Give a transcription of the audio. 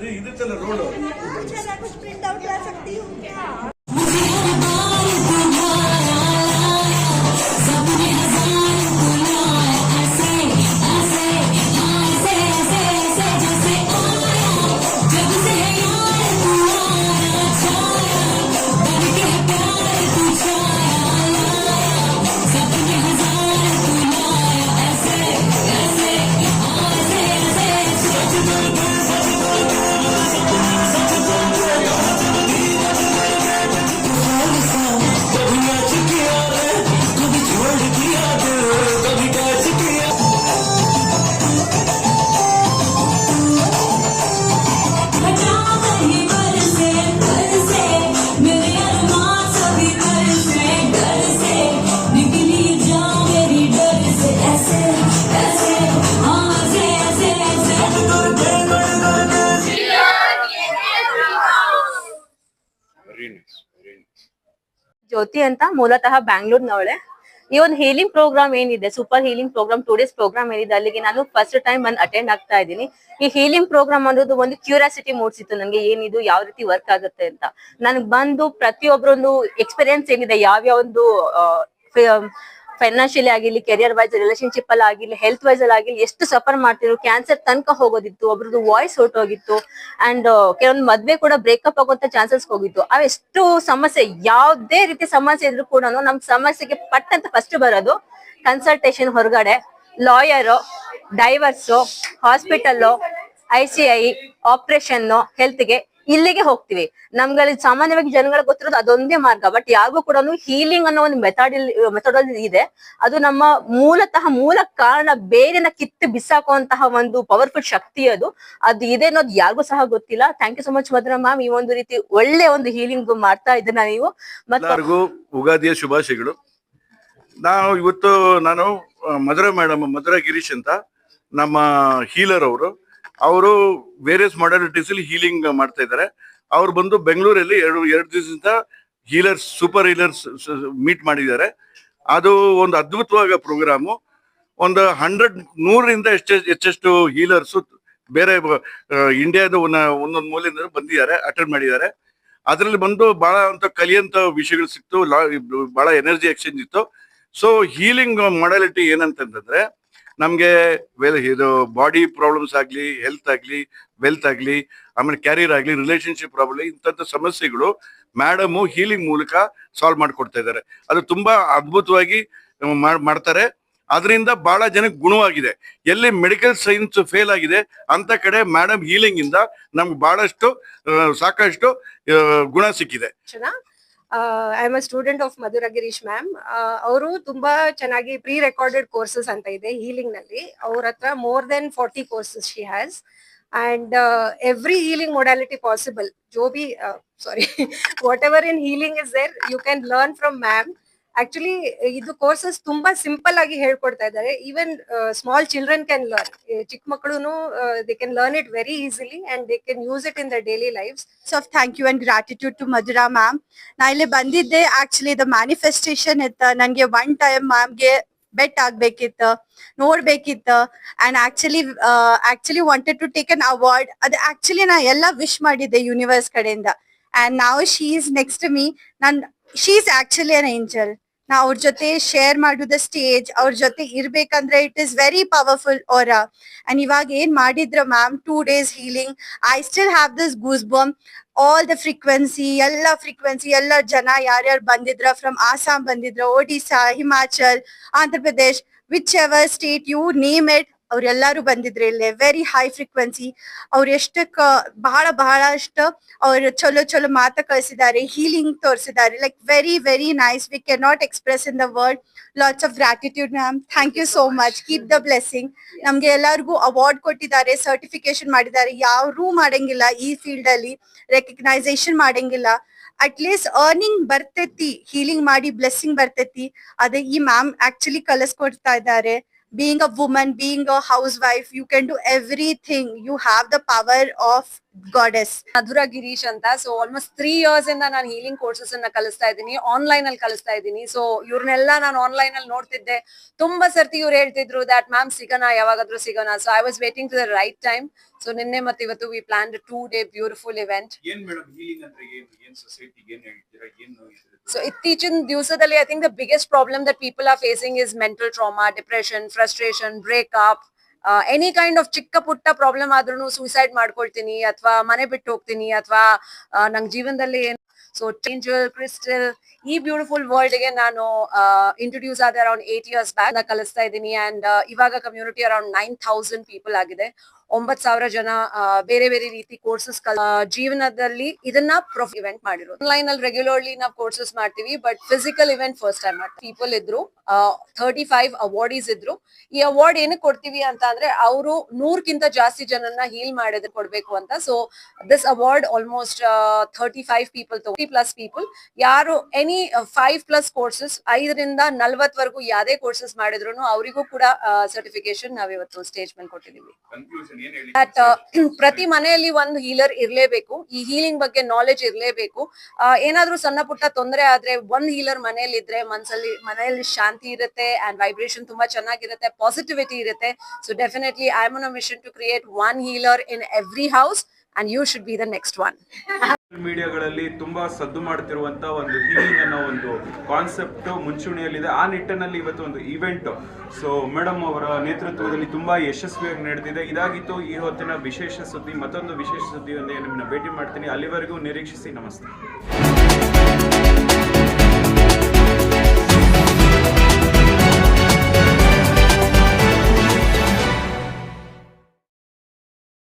इधर चलो रोड कुछ प्रिंट आउट ला सकती हूँ क्या? ಜ್ಯೋತಿ ಅಂತ ಮೂಲತಃ ಬ್ಯಾಂಗ್ಳೂರ್ನವಳೆ. ಈ ಒಂದು ಹೀಲಿಂಗ್ ಪ್ರೋಗ್ರಾಮ್ ಏನಿದೆ, super healing program 2 days program ಏನಿದೆ, ಅಲ್ಲಿಗೆ ನಾನು ಫಸ್ಟ್ ಟೈಮ್ ಬಂದು ಅಟೆಂಡ್ ಆಗ್ತಾ ಇದ್ದೀನಿ. ಈ ಹೀಲಿಂಗ್ ಪ್ರೋಗ್ರಾಮ್ ಅನ್ನೋದು ಒಂದು ಕ್ಯೂರಿಯಾಸಿಟಿ ಮೂಡಿಸಿತ್ತು ನನಗೆ, ಏನಿದು, ಯಾವ ರೀತಿ ವರ್ಕ್ ಆಗುತ್ತೆ ಅಂತ. ನನಗೆ ಬಂದು ಪ್ರತಿಯೊಬ್ಬರೊಂದು ಎಕ್ಸ್ಪೀರಿಯನ್ಸ್ ಏನಿದೆ, ಯಾವ್ಯಾವ ಒಂದು ಫೈನಾನ್ಷಿಯಲಿ ಆಗಿರ್ಲಿ, ಕೆರಿಯರ್ ವೈಸ್, ರಿಲೇಶನ್ಶಿಪ್ ಅಲ್ಲಿ ಆಗಿರ್ಲಿ, ಹೆಲ್ತ್ ವೈಸ್ ಅಲ್ಲಿ ಆಗಿರ್ಲಿ, ಎಷ್ಟು ಸಫರ್ ಮಾಡ್ತಿದ್ರು, ಕ್ಯಾನ್ಸರ್ ತನಕ ಹೋಗೋದಿತ್ತು, ಒಬ್ರದ್ದು ವಾಯ್ಸ್ ಹೊರಟೋಗಿತ್ತು, ಅಂಡ್ ಕೆಲವೊಂದು ಮದ್ವೆ ಕೂಡ ಬ್ರೇಕಪ್ ಆಗುವಂತ ಚಾನ್ಸಸ್ ಹೋಗಿತ್ತು. ಅವೆಷ್ಟು ಸಮಸ್ಯೆ, ಯಾವ್ದೇ ರೀತಿ ಸಮಸ್ಯೆ ಇದ್ರು ಕೂಡ ನಮ್ ಸಮಸ್ಯೆಗೆ ಪಟ್ ಅಂತ ಫಸ್ಟ್ ಬರೋದು ಕನ್ಸಲ್ಟೇಷನ್ ಹೊರಗಡೆ, lawyer, divorce, hospital, ICI, operation, ಹೆಲ್ತ್ಗೆ, ಇಲ್ಲಿಗೆ ಹೋಗ್ತಿವಿ. ನಮ್ಗಳಲ್ಲಿ ಸಾಮಾನ್ಯವಾಗಿ ಜನಗಳಿಗೆ ಗೊತ್ತಿರೋದು ಅದೊಂದೇ ಮಾರ್ಗ. ಬಟ್ ಯಾರಿಗೂ ಕೂಡ ಹೀಲಿಂಗ್ ಅನ್ನೋ ಒಂದು ಮೆಥಡಾಲಜಿ ಇದೆ. ಅದು ನಮ್ಮ ಮೂಲ ಕಾರಣ ಬೇರೆನ ಕಿತ್ತು ಬಿಸಾಕುವಂತಹ ಒಂದು ಪವರ್ಫುಲ್ ಶಕ್ತಿ ಅದು ಇದೆ ಅನ್ನೋದು ಯಾರಿಗೂ ಸಹ ಗೊತ್ತಿಲ್ಲ. Thank you so much Madhura ma'am, ಈ ಒಂದು ರೀತಿ ಒಳ್ಳೆ ಒಂದು ಹೀಲಿಂಗ್ ಮಾಡ್ತಾ ಇದ್ದೀರಾ ನೀವು. ಎಲ್ಲರಿಗೂ ಯುಗಾದಿಯ ಶುಭಾಶಯಗಳು. ಇವತ್ತು ನಾನು ಮಧುರಾ ಮೇಡಮ್, ಮಧುರಾ ಗಿರೀಶ್ ಅಂತ ನಮ್ಮ ಹೀಲರ್ ಅವರು ವೇರಿಯಸ್ ಮಾಡಾಲಿಟೀಸ್ ಅಲ್ಲಿ ಹೀಲಿಂಗ್ ಮಾಡ್ತಾ ಇದ್ದಾರೆ. ಅವ್ರು ಬಂದು ಬೆಂಗಳೂರಲ್ಲಿ ಎರಡು ದಿವಸದಿಂದ ಹೀಲರ್ಸ್, ಸೂಪರ್ ಹೀಲರ್ಸ್ ಮೀಟ್ ಮಾಡಿದ್ದಾರೆ. ಅದು ಒಂದು ಅದ್ಭುತವಾದ ಪ್ರೋಗ್ರಾಮು. ಒಂದು 100ರಿಂದ ಹೆಚ್ಚೆಷ್ಟು ಹೀಲರ್ಸ್ ಬೇರೆ ಇಂಡಿಯಾದ ಒಂದೊಂದು ಮೂಲೆಯಿಂದ ಬಂದಿದ್ದಾರೆ, ಅಟೆಂಡ್ ಮಾಡಿದ್ದಾರೆ. ಅದರಲ್ಲಿ ಬಂದು ಬಹಳ ಅಂತ ಕಲಿಯಂತ ವಿಷಯಗಳು ಸಿಕ್ತು, ಬಹಳ ಎನರ್ಜಿ ಎಕ್ಸ್ಚೇಂಜ್ ಇತ್ತು. ಸೊ ಹೀಲಿಂಗ್ ಮಾಡಾಲಿಟಿ ಏನಂತಂದ್ರೆ, ನಮ್ಗೆ ಇದು ಬಾಡಿ ಪ್ರಾಬ್ಲಮ್ಸ್ ಆಗ್ಲಿ, ಹೆಲ್ತ್ ಆಗ್ಲಿ, ವೆಲ್ತ್ ಆಗ್ಲಿ, ಆಮೇಲೆ ಕ್ಯಾರಿಯರ್ ಆಗ್ಲಿ, ರಿಲೇಶನ್ಶಿಪ್ ಪ್ರಾಬ್ಲಮ್, ಇಂಥ ಸಮಸ್ಯೆಗಳು ಮೇಡಮ್ ಹೀಲಿಂಗ್ ಮೂಲಕ ಸಾಲ್ವ್ ಮಾಡ್ಕೊಡ್ತಾ ಇದ್ದಾರೆ. ಅದು ತುಂಬಾ ಅದ್ಭುತವಾಗಿ ಮಾಡ್ತಾರೆ. ಅದರಿಂದ ಬಹಳ ಜನಕ್ಕೆ ಗುಣವಾಗಿದೆ. ಎಲ್ಲಿ ಮೆಡಿಕಲ್ ಸೈನ್ಸ್ ಫೇಲ್ ಆಗಿದೆ ಅಂತ ಕಡೆ ಮೇಡಮ್ ಹೀಲಿಂಗ್ ಇಂದ ನಮ್ಗೆ ಬಹಳಷ್ಟು ಸಾಕಷ್ಟು ಗುಣ ಸಿಕ್ಕಿದೆ. I am a student of Madhura Girish ma'am. ಅವರು ತುಂಬಾ ಚೆನ್ನಾಗಿ ಪ್ರೀ ರೆಕಾರ್ಡೆಡ್ ಕೋರ್ಸಸ್ ಅಂತ ಇದೆ ಹೀಲಿಂಗ್ ನಲ್ಲಿ. ಅವ್ರ ಹತ್ರ more than 40 courses she has, and every healing modality possible, jo bhi sorry whatever in healing is there, you can learn from ma'am. Actually ಇದು courses ತುಂಬಾ ಸಿಂಪಲ್ ಆಗಿ ಹೇಳ್ಕೊಡ್ತಾ ಇದ್ದಾರೆ. Even small children can learn, ಚಿಕ್ಕ ಮಕ್ಕಳು they can learn it very easily and they can use it in the daily lifes. So thank you and gratitude to Madhura ma'am. ನಾ ಇಲ್ಲಿ ಬಂದಿದ್ದೆ ಆಕ್ಚುಲಿ ಇದು ಮ್ಯಾನಿಫೆಸ್ಟೇಷನ್ ಇತ್ತು. ನನ್ಗೆ ಒನ್ ಟೈಮ್ ಮ್ಯಾಮ್ಗೆ ಬೆಟ್ ಆಗ್ಬೇಕಿತ್ತು, ನೋಡ್ಬೇಕಿತ್ತು, and actually wanted to take an award. ಅದು ಆಕ್ಚುಲಿ ನಾ ಎಲ್ಲ ವಿಶ್ ಮಾಡಿದ್ದೆ ಯೂನಿವರ್ಸ್ ಕಡೆಯಿಂದ. ಅಂಡ್ ನಾವು she is next me. She is actually an angel. ನಾ ಅವ್ರ ಜೊತೆ ಶೇರ್ ಮಾಡುದ ಸ್ಟೇಜ್, ಅವ್ರ ಜೊತೆ ಇರ್ಬೇಕಂದ್ರೆ ಇಟ್ ಇಸ್ ವೆರಿ ಪವರ್ಫುಲ್ ಅವರ. ಅಂಡ್ ಇವಾಗ ಏನ್ ಮಾಡಿದ್ರ ma'am 2 days healing, I still have this goose bump. All the frequency, ಎಲ್ಲ ಜನ ಯಾರ್ಯಾರು ಬಂದಿದ್ರ, ಫ್ರಮ್ ಆಸಾಮ್ ಬಂದಿದ್ರ, Odisha, Himachal, Andhra Pradesh, whichever state you name it, ಅವ್ರೆಲ್ಲಾರು ಬಂದಿದ್ರು ಇಲ್ಲಿ ವೆರಿ ಹೈ ಫ್ರೀಕ್ವೆನ್ಸಿ. ಅವ್ರು ಬಹಳಷ್ಟು ಅವ್ರು ಚಲೋ ಮಾತ ಕಳಿಸಿದ್ದಾರೆ, ಹೀಲಿಂಗ್ ತೋರಿಸಿದ್ದಾರೆ. Like very nice. We can not express in the word. Lots of gratitude ma'am. Thank you so much. Keep the blessing. ನಮ್ಗೆ ಎಲ್ಲರಿಗೂ ಅವಾರ್ಡ್ ಕೊಟ್ಟಿದ್ದಾರೆ, ಸರ್ಟಿಫಿಕೇಶನ್ ಮಾಡಿದ್ದಾರೆ. ಯಾರೂ ಮಾಡಂಗಿಲ್ಲ ಈ ಫೀಲ್ಡ್ ಅಲ್ಲಿ, ರೆಕಗ್ನೈಸೇಷನ್ ಮಾಡಂಗಿಲ್ಲ. ಅಟ್ ಲೀಸ್ಟ್ ಅರ್ನಿಂಗ್ ಬರ್ತೈತಿ, ಹೀಲಿಂಗ್ ಮಾಡಿ ಬ್ಲೆಸ್ಸಿಂಗ್ ಬರ್ತೈತಿ. ಅದೇ ಈ ಮ್ಯಾಮ್ ಆಕ್ಚುಲಿ ಕಲಿಸ್ಕೊಡ್ತಾ ಇದ್ದಾರೆ. Being a woman, being a housewife, you can do everything. You have the power of goddess. Madhura Girish ಅಂತ. ಸೊ ಆಲ್ಮೋಸ್ಟ್ 3 years ಇಂದ ನಾನು ಹೀಲಿಂಗ್ ಕೋರ್ಸಸ್ ಅನ್ನ ಕಲಿಸ್ತಾ ಇದ್ದೀನಿ, ಆನ್ಲೈನ್ ಅಲ್ಲಿ ಕಲಿಸ್ತಾ ಇದ್ದೀನಿ. ಸೊ ಇವ್ರನ್ನೆಲ್ಲ ನಾನು ಆನ್ಲೈನ್ ಅಲ್ಲಿ ನೋಡ್ತಿದ್ದೆ. ತುಂಬಾ ಸರ್ತಿ ಇವ್ರು ಹೇಳ್ತಿದ್ರು ದಟ್ ಮ್ಯಾಮ್ ಸಿಗೋಣ, ಯಾವಾಗಾದ್ರೂ ಸಿಗೋಣ. So I was waiting to the right time. So ನಿನ್ನೆ ಮತ್ತೆ ಇವತ್ತು we plan 2-day beautiful event. ಏನ್ ಮೇಡಮ್ ಹೀಲಿಂಗ್ ಅಂದ್ರೆ ಏನ್ ಸೊಸೈಟಿಗೆ ಏನ್ ಹೇಳ್ತೀರಾ, ಏನು? ಸೊ ಇತ್ತೀಚಿನ ದಿವಸದಲ್ಲಿ I think the biggest problem that people are facing is mental trauma, depression, frustration, breakup, any kind of ಚಿಕ್ಕ ಪುಟ್ಟ ಪ್ರಾಬ್ಲಮ್ ಆದ್ರೂ ಸೂಸೈಡ್ ಮಾಡ್ಕೊಳ್ತೀನಿ ಅಥವಾ ಮನೆ ಬಿಟ್ಟು ಹೋಗ್ತೀನಿ ಅಥವಾ ನಂಗೆ ಜೀವನದಲ್ಲಿ ಏನು. ಸೊ ಚೇಂಜಲ್ ಕ್ರಿಸ್ಟಲ್ ಈ ಬ್ಯೂಟಿಫುಲ್ ವರ್ಲ್ಡ್ ಗೆ ನಾನು ಇಂಟ್ರೊಡ್ಯೂಸ್ ಆದ ಅರೌಂಡ್ 8 years ಬ್ಯಾಕ್ ಕಲಿಸ್ತಾ ಇದ್ದೀನಿ. ಅಂಡ್ ಇವಾಗ ಕಮ್ಯುನಿಟಿ ಅರೌಂಡ್ 9,000 ಪೀಪಲ್ ಆಗಿದೆ. 9,000 ಜನ ಬೇರೆ ರೀತಿ ಕೋರ್ಸಸ್ ಜೀವನದಲ್ಲಿ ಇದನ್ನ ಇವೆಂಟ್ ಮಾಡಿರೋದು. ಆನ್ಲೈನ್ ಅಲ್ಲಿ ರೆಗ್ಯುಲರ್ಲಿ ನಾವು ಕೋರ್ಸಸ್ ಮಾಡ್ತೀವಿ, but physical event first time ಮಾಡ್ತೀವಿ. ಪೀಪಲ್ ಇದ್ರು 35 ಅವಾರ್ಡೀಸ್ ಇದ್ರು. ಈ ಅವಾರ್ಡ್ ಏನಕ್ಕೆ ಕೊಡ್ತೀವಿ ಅಂತ ಅಂದ್ರೆ ಅವರು 100ಕ್ಕಿಂತ ಜಾಸ್ತಿ ಜನನ್ನ ಹೀಲ್ ಮಾಡಿದ್ರೆ ಕೊಡ್ಬೇಕು ಅಂತ. So this award almost 35 people 30+ people ಯಾರು ಎನಿ 5+ ಕೋರ್ಸಸ್ 5ರಿಂದ 40ವರೆಗೂ ಯಾವ್ದೇ ಕೋರ್ಸಸ್ ಮಾಡಿದ್ರು ಅವರಿಗೂ ಕೂಡ ಸರ್ಟಿಫಿಕೇಶನ್ ನಾವಿವತ್ತು ಸ್ಟೇಜ್ ಮೇಲೆ ಕೊಟ್ಟಿದೀವಿ. ಪ್ರತಿ ಮನೆಯಲ್ಲಿ ಒಂದು ಹೀಲರ್ ಇರ್ಲೇಬೇಕು. ಈ ಹೀಲಿಂಗ್ ಬಗ್ಗೆ ನಾಲೆಜ್ ಇರ್ಲೇಬೇಕು. ಏನಾದ್ರೂ ಸಣ್ಣ ಪುಟ್ಟ ತೊಂದರೆ ಆದ್ರೆ ಒಂದ್ ಹೀಲರ್ ಮನೆಯಲ್ಲಿ ಇದ್ರೆ ಮನೆಯಲ್ಲಿ ಶಾಂತಿ ಇರುತ್ತೆ ಅಂಡ್ ವೈಬ್ರೇಷನ್ ತುಂಬಾ ಚೆನ್ನಾಗಿರುತ್ತೆ, ಪಾಸಿಟಿವಿಟಿ ಇರುತ್ತೆ. So definitely I am on a mission to create one healer in every house and you should be the next one. ಮೀಡಿಯಾಗಳಲ್ಲಿ ತುಂಬಾ ಸದ್ದು ಮಾಡ್ತಿರುವಂತ ಒಂದು ಹೀಲಿಂಗ್ ಅನ್ನೋ ಒಂದು ಕಾನ್ಸೆಪ್ಟ್ ಮುಂಚೂಣಿಯಲ್ಲಿದೆ. ಆ ನಿಟ್ಟಿನಲ್ಲಿ ಇವತ್ತು ಒಂದು ಇವೆಂಟ್ ಸೊ ಮೇಡಮ್ ಅವರ ನೇತೃತ್ವದಲ್ಲಿ ತುಂಬಾ ಯಶಸ್ವಿಯಾಗಿ ನಡೆದಿದೆ. ಇದಾಗಿತ್ತು ಈ ಹೊತ್ತಿನ ವಿಶೇಷ ಸುದ್ದಿ. ಮತ್ತೊಂದು ವಿಶೇಷ ಸುದ್ದಿಯೊಂದಿಗೆ ನಿಮ್ಮನ್ನ ಭೇಟಿ ಮಾಡ್ತೀನಿ. ಅಲ್ಲಿವರೆಗೂ ನಿರೀಕ್ಷಿಸಿ. ನಮಸ್ತೆ.